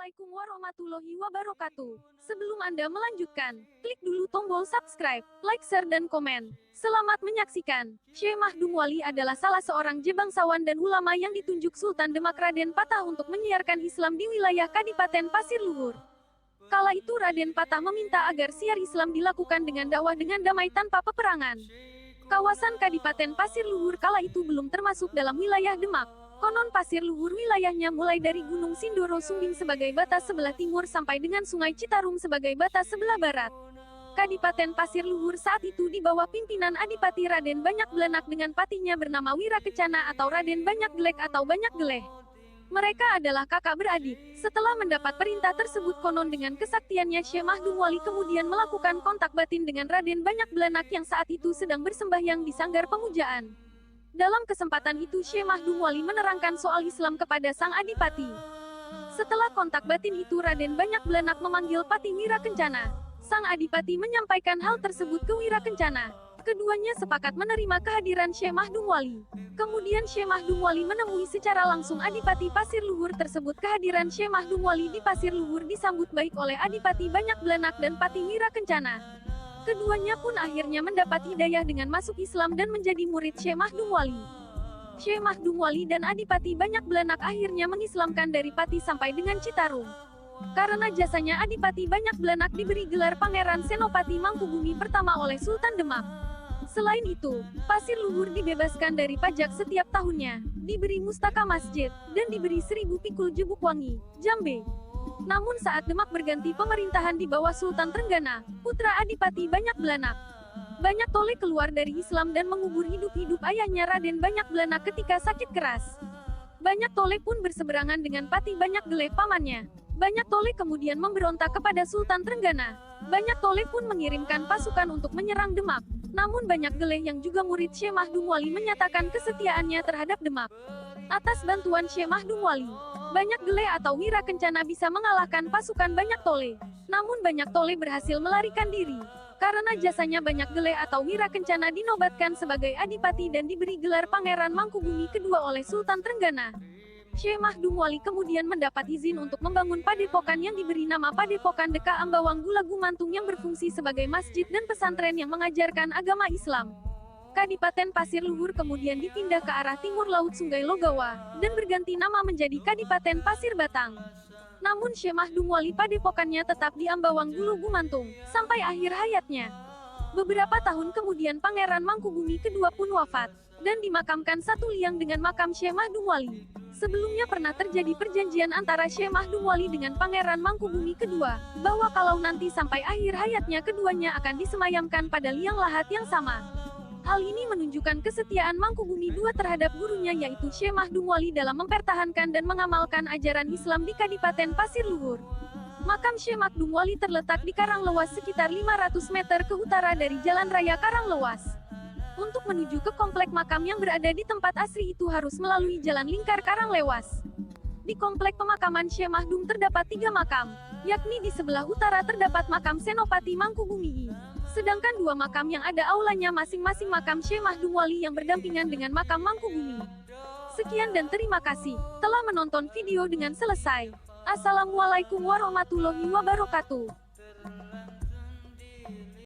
Assalamualaikum warahmatullahi wabarakatuh. Sebelum Anda melanjutkan, klik dulu tombol subscribe, like, share, dan komen. Selamat menyaksikan. Syekh Mahdum Wali adalah salah seorang bangsawan dan ulama yang ditunjuk Sultan Demak Raden Patah untuk menyiarkan Islam di wilayah Kadipaten Pasir Luhur. Kala itu Raden Patah meminta agar siar Islam dilakukan dengan dakwah dengan damai tanpa peperangan. Kawasan Kadipaten Pasir Luhur kala itu belum termasuk dalam wilayah Demak. Konon Pasir Luhur wilayahnya mulai dari Gunung Sindoro Sumbing sebagai batas sebelah timur sampai dengan Sungai Citarum sebagai batas sebelah barat. Kadipaten Pasir Luhur saat itu di bawah pimpinan Adipati Raden Banyak Belenak dengan patinya bernama Wira Kencana atau Raden Banyak Gelek atau Banyak Geleh. Mereka adalah kakak beradik. Setelah mendapat perintah tersebut konon dengan kesaktiannya Syekh Mahdum Wali kemudian melakukan kontak batin dengan Raden Banyak Belenak yang saat itu sedang bersembahyang di sanggar pemujaan. Dalam kesempatan itu Syekh Mahdum Wali menerangkan soal Islam kepada sang adipati. Setelah kontak batin itu Raden Banyak Belenak memanggil Pati Wira Kencana. Sang adipati menyampaikan hal tersebut ke Wira Kencana. Keduanya sepakat menerima kehadiran Syekh Mahdum Wali. Kemudian Syekh Mahdum Wali menemui secara langsung Adipati Pasir Luhur tersebut. Kehadiran Syekh Mahdum Wali di Pasir Luhur disambut baik oleh Adipati Banyak Belenak dan Pati Wira Kencana. Keduanya pun akhirnya mendapat hidayah dengan masuk Islam dan menjadi murid Syekh Mahdum Wali. Syekh Mahdum Wali dan Adipati Banyak Belenak akhirnya mengislamkan dari Pati sampai dengan Citarum. Karena jasanya Adipati Banyak Belenak diberi gelar Pangeran Senopati Mangkubumi pertama oleh Sultan Demak. Selain itu, Pasir Luhur dibebaskan dari pajak setiap tahunnya, diberi mustaka masjid, dan diberi 1000 pikul jebuk wangi, jambe. Namun saat Demak berganti pemerintahan di bawah Sultan Trenggana, putra Adipati Banyak Belenak, Banyak Tole keluar dari Islam dan mengubur hidup-hidup ayahnya Raden Banyak Belenak ketika sakit keras. Banyak Tole pun berseberangan dengan Pati Banyak Geleh pamannya. Banyak Tole kemudian memberontak kepada Sultan Trenggana. Banyak Tole pun mengirimkan pasukan untuk menyerang Demak. Namun Banyak Geleh yang juga murid Syekh Mahdum Wali menyatakan kesetiaannya terhadap Demak. Atas bantuan Syekh Mahdum Wali, Banyak Geleh atau Wira Kencana bisa mengalahkan pasukan Banyak Tole. Namun Banyak Tole berhasil melarikan diri. Karena jasanya Banyak Geleh atau Wira Kencana dinobatkan sebagai adipati dan diberi gelar Pangeran Mangkubumi kedua oleh Sultan Trenggana. Syekh Mahdum Wali kemudian mendapat izin untuk membangun padepokan yang diberi nama Padepokan Deka Ambawang Gula Gumantung yang berfungsi sebagai masjid dan pesantren yang mengajarkan agama Islam. Kadipaten Pasir Luhur kemudian dipindah ke arah timur laut Sungai Logawa, dan berganti nama menjadi Kadipaten Pasir Batang. Namun Syekh Mahdum Wali padepokannya tetap di Ambawang Gulu Gumantung, sampai akhir hayatnya. Beberapa tahun kemudian Pangeran Mangkubumi kedua pun wafat, dan dimakamkan satu liang dengan makam Syekh Mahdum Wali. Sebelumnya pernah terjadi perjanjian antara Syekh Mahdum Wali dengan Pangeran Mangkubumi kedua, bahwa kalau nanti sampai akhir hayatnya keduanya akan disemayamkan pada liang lahat yang sama. Hal ini menunjukkan kesetiaan Mangkubumi II terhadap gurunya yaitu Syekh Mahdum Wali dalam mempertahankan dan mengamalkan ajaran Islam di Kadipaten Pasir Luhur. Makam Syekh Mahdum Wali terletak di Karanglewas sekitar 500 meter ke utara dari Jalan Raya Karanglewas. Untuk menuju ke komplek makam yang berada di tempat asli itu harus melalui Jalan Lingkar Karanglewas. Di komplek pemakaman Syekh Mahdum terdapat 3 makam, yakni di sebelah utara terdapat makam Senopati Mangkubumi I. Sedangkan 2 makam yang ada aulanya masing-masing makam Syekh Mahdum Wali yang berdampingan dengan makam Mangkubumi. Sekian dan terima kasih telah menonton video dengan selesai. Assalamualaikum warahmatullahi wabarakatuh.